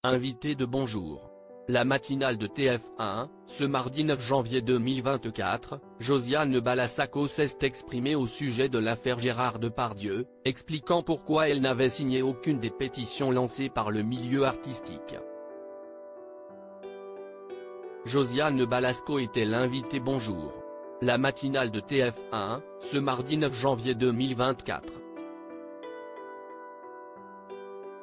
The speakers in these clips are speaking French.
Invité de Bonjour. La matinale de TF1, ce mardi 9 janvier 2024, Josiane Balasco s'est exprimée au sujet de l'affaire Gérard Depardieu, expliquant pourquoi elle n'avait signé aucune des pétitions lancées par le milieu artistique. Josiane Balasco était l'invité Bonjour. La matinale de TF1, ce mardi 9 janvier 2024.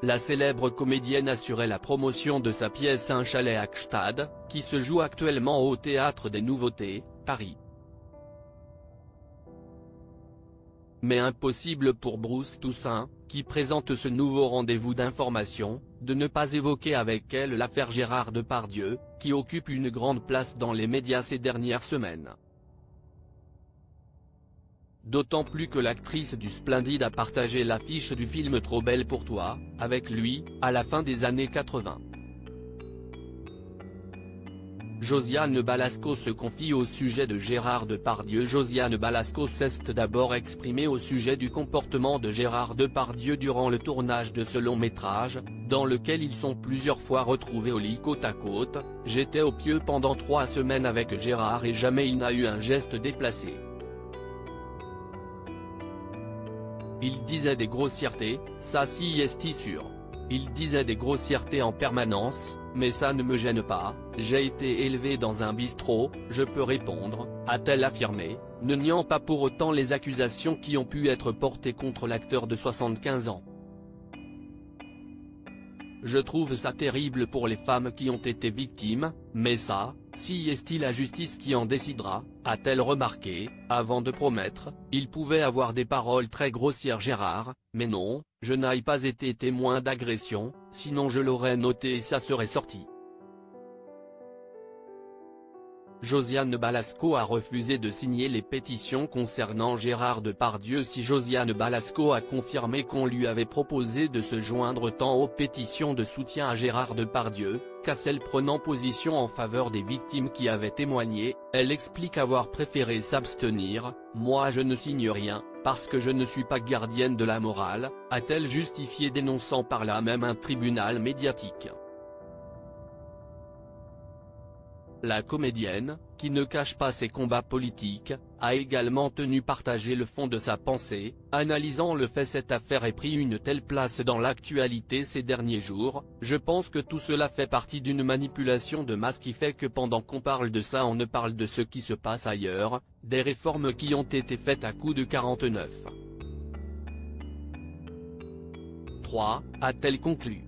La célèbre comédienne assurait la promotion de sa pièce Un chalet à Gstaad, qui se joue actuellement au Théâtre des Nouveautés, Paris. Mais impossible pour Bruce Toussaint, qui présente ce nouveau rendez-vous d'information, de ne pas évoquer avec elle l'affaire Gérard Depardieu, qui occupe une grande place dans les médias ces dernières semaines. D'autant plus que l'actrice du Splendide a partagé l'affiche du film Trop belle pour toi, avec lui, à la fin des années 80. Josiane Balasco se confie au sujet de Gérard Depardieu. Josiane Balasco s'est d'abord exprimée au sujet du comportement de Gérard Depardieu durant le tournage de ce long métrage, dans lequel ils sont plusieurs fois retrouvés au lit côte à côte. « J'étais au pieu pendant 3 semaines avec Gérard et jamais il n'a eu un geste déplacé. Il disait des grossièretés, ça si est sûr. Il disait des grossièretés en permanence, mais ça ne me gêne pas, j'ai été élevé dans un bistrot, je peux répondre, a-t-elle affirmé, ne niant pas pour autant les accusations qui ont pu être portées contre l'acteur de 75 ans. Je trouve ça terrible pour les femmes qui ont été victimes, mais ça, si est la justice qui en décidera, a-t-elle remarqué, avant de promettre, il pouvait avoir des paroles très grossières Gérard, mais non, je n'ai pas été témoin d'agression, sinon je l'aurais noté et ça serait sorti. Josiane Balasco a refusé de signer les pétitions concernant Gérard Depardieu. Si Josiane Balasco a confirmé qu'on lui avait proposé de se joindre tant aux pétitions de soutien à Gérard Depardieu, qu'à celles prenant position en faveur des victimes qui avaient témoigné, elle explique avoir préféré s'abstenir. « Moi je ne signe rien, parce que je ne suis pas gardienne de la morale », a-t-elle justifié, dénonçant par là même un tribunal médiatique. La comédienne, qui ne cache pas ses combats politiques, a également tenu partager le fond de sa pensée, analysant le fait cette affaire ait pris une telle place dans l'actualité ces derniers jours. Je pense que tout cela fait partie d'une manipulation de masse qui fait que pendant qu'on parle de ça on ne parle de ce qui se passe ailleurs, des réformes qui ont été faites à coup de 49. 3, a-t-elle conclu.